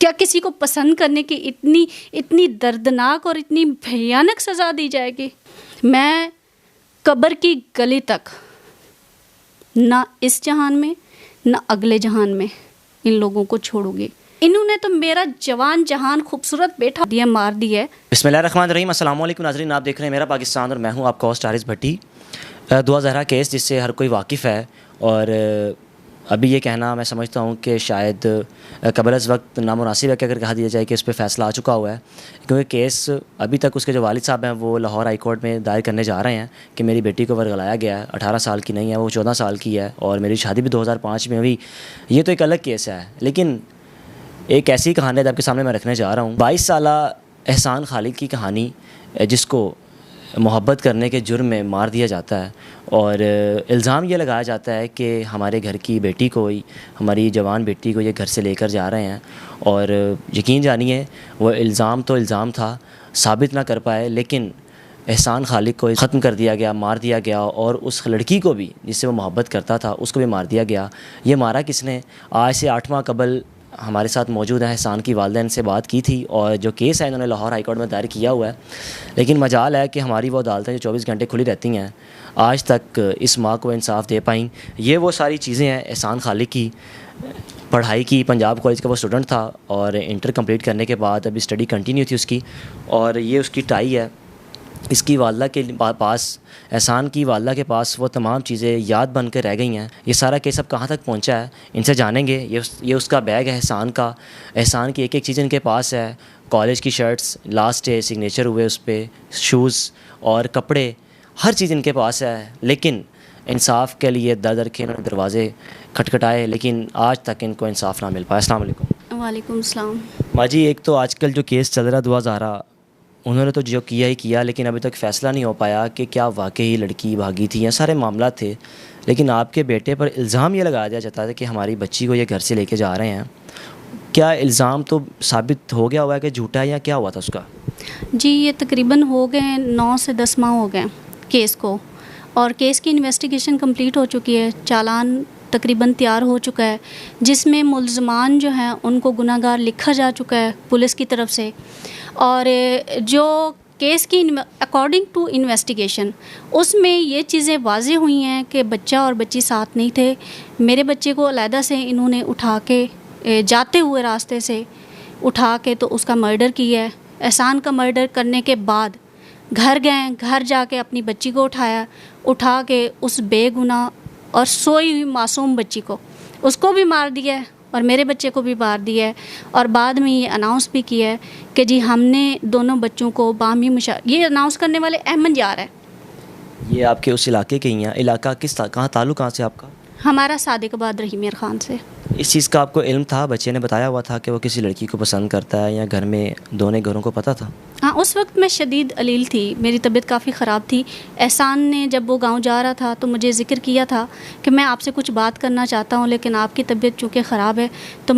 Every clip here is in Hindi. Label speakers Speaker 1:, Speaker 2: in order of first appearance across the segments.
Speaker 1: क्या किसी को पसंद करने की इतनी इतनी दर्दनाक और इतनी भयानक सज़ा दी जाएगी? मैं कब्र की गली तक, ना इस जहान में ना अगले जहान में इन लोगों को छोड़ूंगी। इन्होंने तो मेरा जवान जहान खूबसूरत बेटा दिया, मार दिया है।
Speaker 2: बिस्मिल्लाहिर्रहमानिर्रहीम। अस्सलाम वालेकुम नाज़रीन, आप देख रहे हैं मेरा पाकिस्तान और मैं हूं आपका होस्ट हारिस भट्टी। दुआ ज़हरा केस जिससे हर कोई वाकिफ़ है, और अभी ये कहना मैं समझता हूँ कि शायद कबल अज़ वक्त नामुनासिब है कि अगर कहा दिया जाए कि उस पर फ़ैसला आ चुका हुआ है, क्योंकि केस अभी तक उसके जो वालिद साहब हैं वो लाहौर हाई कोर्ट में दायर करने जा रहे हैं कि मेरी बेटी को वर्गलाया गया है। 18 साल की नहीं है, वो 14 साल की है, और मेरी शादी भी 2005 में हुई। ये तो एक अलग केस है, लेकिन एक ऐसी कहानी आपके सामने मैं रखने जा रहा हूँ। 22 साला एहसान खालिद की कहानी, जिसको मोहब्बत करने के जुर्म में मार दिया जाता है, और इल्ज़ाम ये लगाया जाता है कि हमारे घर की बेटी को, हमारी जवान बेटी को ये घर से लेकर जा रहे हैं। और यकीन जानिए वो इल्ज़ाम तो इल्ज़ाम था, साबित ना कर पाए, लेकिन एहसान खालिद को ख़त्म कर दिया गया, मार दिया गया, और उस लड़की को भी जिससे वो मोहब्बत करता था उसको भी मार दिया गया। ये मारा किसने? आज से 8 माह कबल हमारे साथ मौजूद है एहसान की वालिदैन से बात की थी, और जो केस है इन्होंने लाहौर हाई कोर्ट में दायर किया हुआ है। लेकिन मजाल है कि हमारी वो अदालतें जो 24 घंटे खुली रहती हैं, आज तक इस माँ को इंसाफ दे पाई। ये वो सारी चीज़ें हैं एहसान खालिद की पढ़ाई की। पंजाब कॉलेज का वो स्टूडेंट था, और इंटर कंप्लीट करने के बाद अभी स्टडी कंटिन्यू थी उसकी, और ये उसकी टाई है। इसकी वालदा के पास, एहसान की वालदा के पास वो तमाम चीज़ें याद बन कर रह गई हैं। ये सारा केस अब कहाँ तक पहुँचा है इनसे जानेंगे। ये उसका बैग है एहसान का। एहसान की एक एक चीज़ इनके पास है। कॉलेज की शर्ट्स, लास्ट डे सिग्नेचर हुए उस पर, शूज़ और कपड़े, हर चीज़ इनके पास है। लेकिन इंसाफ के लिए दर दर के इन्होंने दरवाज़े खटखटाए, लेकिन आज तक इनको इंसाफ ना मिल पाया। अस्सलाम वालेकुम।
Speaker 1: वालेकुम सलाम।
Speaker 2: माँ जी, एक तो आजकल जो केस चल रहा दुआ ज़हरा, उन्होंने तो जो किया ही किया, लेकिन अभी तक फ़ैसला नहीं हो पाया कि क्या वाकई लड़की भागी थी या सारे मामला थे। लेकिन आपके बेटे पर इल्ज़ाम ये लगाया दिया जाता है कि हमारी बच्ची को ये घर से लेके जा रहे हैं। क्या इल्ज़ाम तो साबित हो गया हुआ है कि झूठा है, या क्या हुआ था उसका?
Speaker 1: जी, ये तकरीबन हो गए 9 से 10 माह हो गए केस को, और केस की इन्वेस्टिगेशन कंप्लीट हो चुकी है। चालान तकरीबन तैयार हो चुका है, जिसमें मुल्ज़मान जो हैं उनको गुनाहगार लिखा जा चुका है पुलिस की तरफ से। और जो केस की अकॉर्डिंग टू इन्वेस्टिगेशन, उसमें ये चीज़ें वाज़ेह हुई हैं कि बच्चा और बच्ची साथ नहीं थे। मेरे बच्चे को अलहदा से इन्होंने उठा के, जाते हुए रास्ते से उठा के तो उसका मर्डर किया है। एहसान का मर्डर करने के बाद घर गए, घर जाके अपनी बच्ची को उठा के उस बेगुनाह और सोई हुई मासूम बच्ची को, उसको भी मार दिया है और मेरे बच्चे को भी मार दिया है। और बाद में ये अनाउंस भी किया है कि जी हमने दोनों बच्चों को बामी ये अनाउंस करने वाले अहमद यार है।
Speaker 2: ये आपके उस इलाके के ही हैं? इलाका कहाँ, ताल्लुक़ कहाँ से आपका?
Speaker 1: हमारा सादिकाबाद रहीमियर ख़ान से।
Speaker 2: इस चीज़ का आपको इल्म था? बच्चे ने बताया हुआ था कि वो किसी लड़की को पसंद करता है, या घर में दोनों घरों को पता था?
Speaker 1: हाँ, उस वक्त मैं शदीद अलील थी, मेरी तबीयत काफ़ी ख़राब थी। एहसान ने जब वो गांव जा रहा था तो मुझे ज़िक्र किया था कि मैं आपसे कुछ बात करना चाहता हूँ, लेकिन आपकी तबीयत चूँकि ख़राब है तो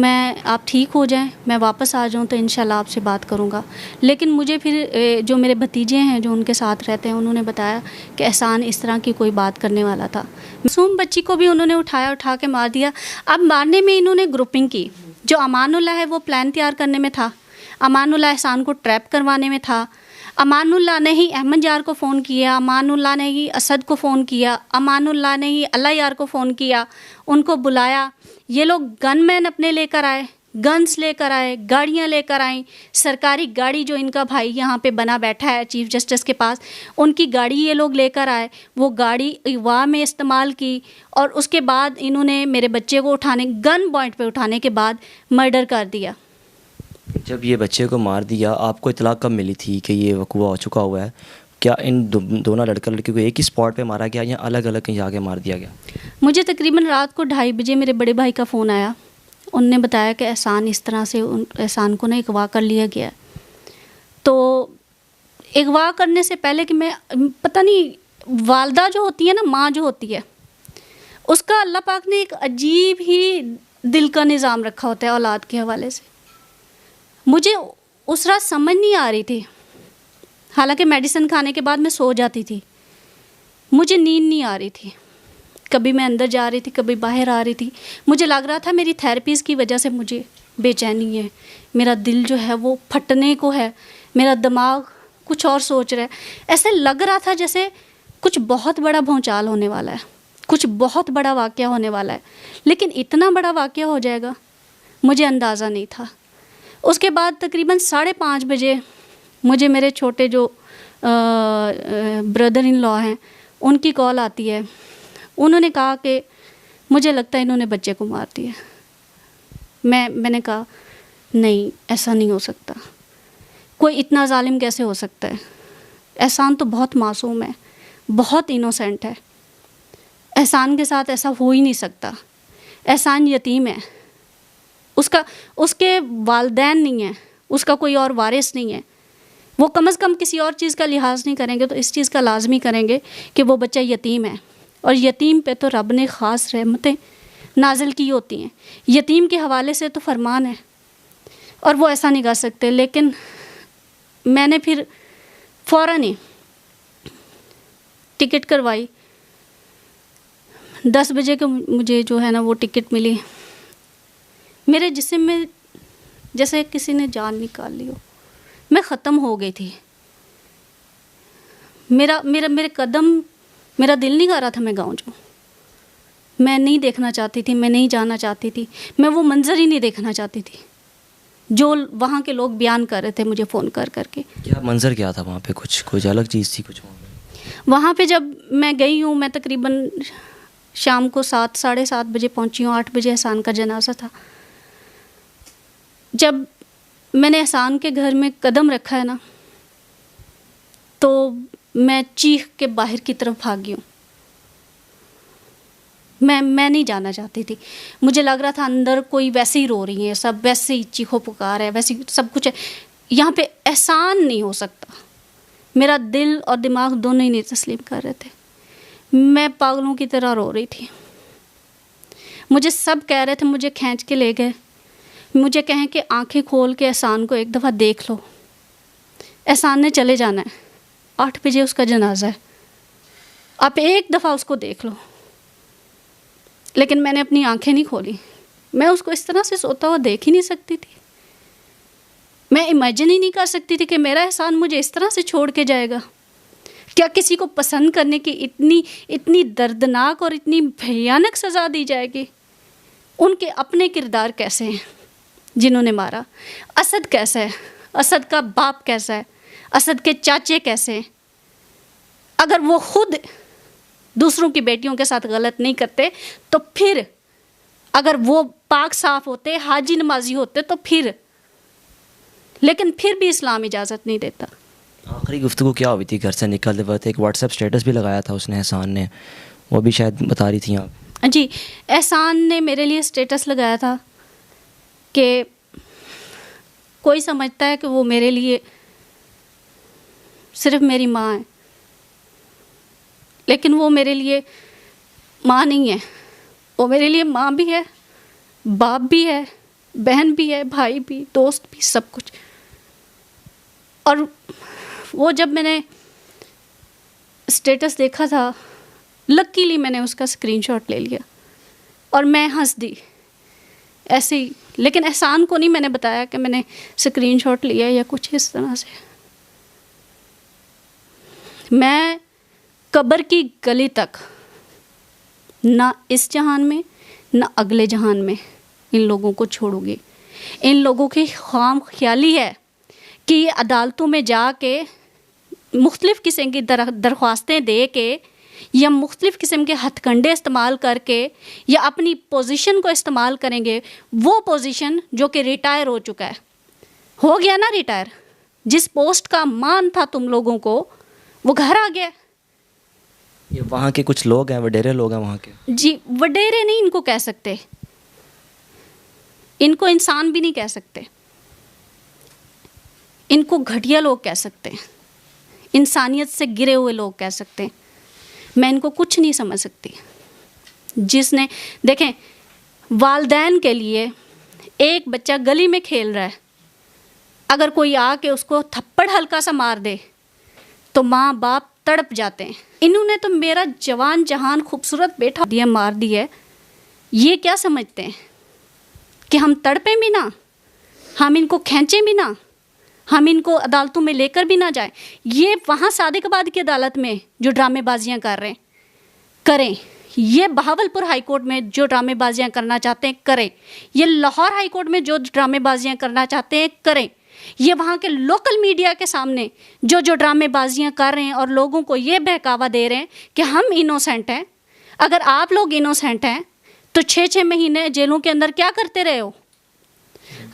Speaker 1: आप ठीक हो जाएं, मैं वापस आ जाऊँ तो इंशाल्लाह आपसे बात करूँगा। लेकिन मुझे फिर जो मेरे भतीजे हैं जो उनके साथ रहते हैं, उन्होंने बताया कि एहसान इस तरह की कोई बात करने वाला था। मासूम बच्ची को भी उन्होंने उठा के मार दिया। अब मारने में इन्होंने ग्रुपिंग की। जो अमानुल्लाह है वो प्लान तैयार करने में था, अमानुल्लाह एहसान को ट्रैप करवाने में था। अमानुल्लाह ने ही अहमद यार को फ़ोन किया, अमानुल्लाह ने ही असद को फ़ोन किया, अमानुल्लाह ने ही अल्लाह यार को फ़ोन किया, उनको बुलाया। ये लोग गनमैन अपने लेकर आए, गन्स लेकर आए, गाड़ियाँ लेकर आई। सरकारी गाड़ी जो इनका भाई यहाँ पे बना बैठा है चीफ़ जस्टिस के पास, उनकी गाड़ी ये लोग लेकर आए। वो गाड़ी अगवा में इस्तेमाल की, और उसके बाद इन्होंने मेरे बच्चे को गन पॉइंट पे उठाने के बाद मर्डर कर दिया।
Speaker 2: जब ये बच्चे को मार दिया, आपको इतला कब मिली थी कि ये वक़ूआ हो चुका हुआ है? क्या इन दोनों लड़का लड़की को एक ही स्पॉट पे मारा गया, या अलग अलग कहीं जाके मार दिया गया? मुझे
Speaker 1: तकरीबन रात को 2:30 बजे मेरे बड़े भाई का फ़ोन आया। उनने बताया कि एहसान इस तरह से एहसान को ना अगवा कर लिया गया। तो अगवा करने से पहले कि मैं पता नहीं, वालदा जो होती है ना, माँ जो होती है, उसका अल्लाह पाक ने एक अजीब ही दिल का निज़ाम रखा होता है औलाद के हवाले से। मुझे उस रात समझ नहीं आ रही थी, हालांकि मेडिसिन खाने के बाद मैं सो जाती थी, मुझे नींद नहीं आ रही थी। कभी मैं अंदर जा रही थी, कभी बाहर आ रही थी। मुझे लग रहा था मेरी थेरेपीज़ की वजह से मुझे बेचैनी है, मेरा दिल जो है वो फटने को है, मेरा दिमाग कुछ और सोच रहा है। ऐसे लग रहा था जैसे कुछ बहुत बड़ा भूचाल होने वाला है, कुछ बहुत बड़ा वाक़या होने वाला है, लेकिन इतना बड़ा वाक़या हो जाएगा मुझे अंदाज़ा नहीं था। उसके बाद तकरीबन 5:30 बजे मुझे मेरे छोटे जो ब्रदर इन लॉ हैं उनकी कॉल आती है। उन्होंने कहा कि मुझे लगता है इन्होंने बच्चे को मार दिया। मैंने कहा नहीं, ऐसा नहीं हो सकता, कोई इतना जालिम कैसे हो सकता है? एहसान तो बहुत मासूम है, बहुत इनोसेंट है, एहसान के साथ ऐसा हो ही नहीं सकता। एहसान यतीम है, उसके वालिदैन नहीं है, उसका कोई और वारिस नहीं है। वो कम से कम किसी और चीज़ का लिहाज नहीं करेंगे तो इस चीज़ का लाजमी करेंगे कि वो बच्चा यतीम है, और यतीम पे तो रब ने ख़ास रहमतें नाजिल की होती हैं। यतीम के हवाले से तो फरमान है और वो ऐसा नहीं कर सकते। लेकिन मैंने फिर फ़ौरन ही टिकट करवाई। 10 बजे को मुझे जो है ना वो टिकट मिली। मेरे जिस्म में जैसे किसी ने जान निकाल ली हो, मैं ख़त्म हो गई थी। मेरे कदम, मेरा दिल नहीं कर रहा था मैं गाँव जाऊँ। मैं नहीं देखना चाहती थी, मैं नहीं जाना चाहती थी, मैं वो मंज़र ही नहीं देखना चाहती थी जो वहाँ के लोग बयान कर रहे थे मुझे फ़ोन कर करके।
Speaker 2: क्या मंज़र क्या था वहाँ पे? कुछ अलग चीज़ थी कुछ
Speaker 1: वहाँ पे? जब मैं गई हूँ, मैं तकरीबन शाम को 7 साढ़े 7 बजे पहुँची हूँ। 8 बजे एहसान का जनाजा था। जब मैंने एहसान के घर में कदम रखा है ना, तो मैं चीख के बाहर की तरफ भागी हूँ। मैं नहीं जाना चाहती थी। मुझे लग रहा था अंदर कोई वैसे ही रो रही है, सब वैसे ही चीखो पुकार है, वैसे ही सब कुछ है। यहाँ पे एहसान नहीं हो सकता। मेरा दिल और दिमाग दोनों ही नहीं तस्लीम कर रहे थे। मैं पागलों की तरह रो रही थी। मुझे सब कह रहे थे, मुझे खींच के ले गए, मुझे कहें कि आंखें खोल के एहसान को एक दफ़ा देख लो। एहसान ने चले जाना है, 8 बजे उसका जनाजा है, आप एक दफ़ा उसको देख लो। लेकिन मैंने अपनी आंखें नहीं खोली। मैं उसको इस तरह से सोता हुआ देख ही नहीं सकती थी। मैं इमेजिन ही नहीं कर सकती थी कि मेरा एहसान मुझे इस तरह से छोड़ के जाएगा। क्या किसी को पसंद करने की इतनी दर्दनाक और इतनी भयानक सज़ा दी जाएगी? उनके अपने किरदार कैसे हैं जिन्होंने मारा? असद कैसा है? असद का बाप कैसा है? असद के चाचे कैसे हैं? अगर वो खुद दूसरों की बेटियों के साथ गलत नहीं करते तो फिर, अगर वो पाक साफ होते, हाजी नमाजी होते तो फिर, लेकिन फिर भी इस्लाम इजाज़त नहीं देता।
Speaker 2: आखिरी गुफ्तगू क्या हुई थी घर से निकलते वक्त? एक व्हाट्सएप स्टेटस भी लगाया था उसने, एहसान ने, वो भी शायद बता रही थी आप।
Speaker 1: जी, एहसान ने मेरे लिए स्टेटस लगाया था कि कोई समझता है कि वो मेरे लिए सिर्फ मेरी माँ है, लेकिन वो मेरे लिए माँ नहीं है। वो मेरे लिए माँ भी है, बाप भी है, बहन भी है, भाई भी, दोस्त भी, सब कुछ। और वो जब मैंने स्टेटस देखा था, लकीली मैंने उसका स्क्रीनशॉट ले लिया और मैं हंस दी ऐसे ही। लेकिन एहसान को नहीं मैंने बताया कि मैंने स्क्रीनशॉट लिया या कुछ इस तरह से। मैं कब्र की गली तक, ना इस जहान में ना अगले जहान में, इन लोगों को छोड़ूंगी। इन लोगों की ख्वाम ख्याली है कि ये अदालतों में जाके मुख्तलिफ़ किस्म की दरख्वास्तें दे के या मुख्तलिफ़ किस्म के हथकंडे इस्तेमाल करके या अपनी पोजीशन को इस्तेमाल करेंगे। वो पोजीशन जो कि रिटायर हो चुका है, हो गया ना रिटायर। जिस पोस्ट का मान था तुम लोगों को, वो घर आ गया।
Speaker 2: ये वहाँ के कुछ लोग हैं, वडेरे लोग हैं वहाँ के।
Speaker 1: जी, वडेरे नहीं इनको कह सकते, इनको इंसान भी नहीं कह सकते, इनको घटिया लोग कह सकते हैं, इंसानियत से गिरे हुए लोग कह सकते हैं। मैं इनको कुछ नहीं समझ सकती। जिसने, देखें, वालदैन के लिए एक बच्चा गली में खेल रहा है, अगर कोई आके उसको थप्पड़ हल्का सा मार दे तो माँ बाप तड़प जाते हैं। इन्होंने तो मेरा जवान जहान खूबसूरत बेटा दिया, मार दिया। ये क्या समझते हैं कि हम तड़पें भी ना? हम इनको खींचें भी ना, हम इनको अदालतों में लेकर भी ना जाएं। ये वहाँ सादिकाबाद की अदालत में जो ड्रामेबाजियाँ कर रहे हैं करें, ये बहावलपुर हाई कोर्ट में जो ड्रामेबाजियाँ करना चाहते हैं करें, ये लाहौर हाई कोर्ट में जो ड्रामेबाजियाँ करना चाहते हैं करें, ये वहाँ के लोकल मीडिया के सामने जो जो ड्रामेबाजियाँ कर रहे हैं और लोगों को ये बहकावा दे रहे हैं कि हम इनोसेंट हैं। अगर आप लोग इनोसेंट हैं तो 6-6 महीने जेलों के अंदर क्या करते रहे हो?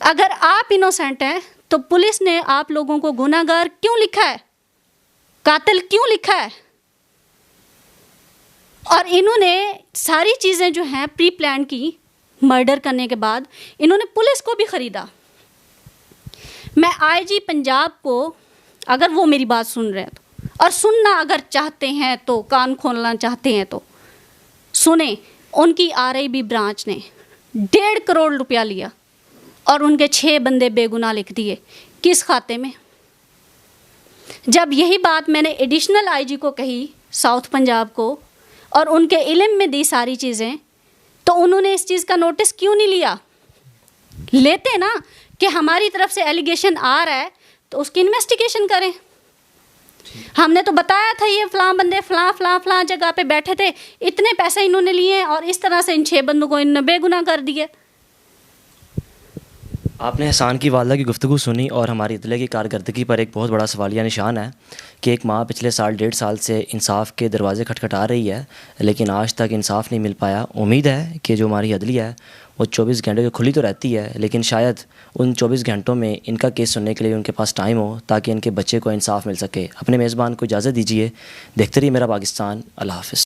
Speaker 1: अगर आप इनोसेंट हैं तो पुलिस ने आप लोगों को गुनाहगार क्यों लिखा है, कातिल क्यों लिखा है? और इन्होंने सारी चीज़ें जो हैं प्री प्लान की, मर्डर करने के बाद इन्होंने पुलिस को भी ख़रीदा। मैं आईजी पंजाब को, अगर वो मेरी बात सुन रहे हैं तो, और सुनना अगर चाहते हैं तो, कान खोलना चाहते हैं तो सुने, उनकी RIB ब्रांच ने 1.5 करोड़ रुपया लिया और उनके 6 बंदे बेगुनाह लिख दिए। किस खाते में? जब यही बात मैंने एडिशनल IG को कही साउथ पंजाब को और उनके इल्म में दी सारी चीज़ें, तो उन्होंने इस चीज़ का नोटिस क्यों नहीं लिया? लेते ना कि हमारी तरफ से एलिगेशन आ रहा है तो उसकी इन्वेस्टिगेशन करें। हमने तो बताया था ये फ़लाँ बंदे फ़लाँ जगह पे बैठे थे, इतने पैसे इन्होंने लिए और इस तरह से इन 6 बंदों को इन्होंने बेगुनाह कर दिए।
Speaker 2: आपने एहसान की वालदा की गुफ्तगू सुनी और हमारी अदले की कारकर्दगी पर एक बहुत बड़ा सवालिया निशान है कि एक माँ पिछले साल 1.5 साल से इंसाफ के दरवाज़े खटखटा रही है, लेकिन आज तक इंसाफ नहीं मिल पाया। उम्मीद है कि जो हमारी अदलिया है वो 24 घंटे की खुली तो रहती है, लेकिन शायद उन 24 घंटों में इनका केस सुनने के लिए उनके पास टाइम हो ताकि इनके बच्चे को इंसाफ मिल सके। अपने मेज़बान को इजाज़त दीजिए। देखते रहिए मेरा पाकिस्तान। अल्लाह हाफ़िज़।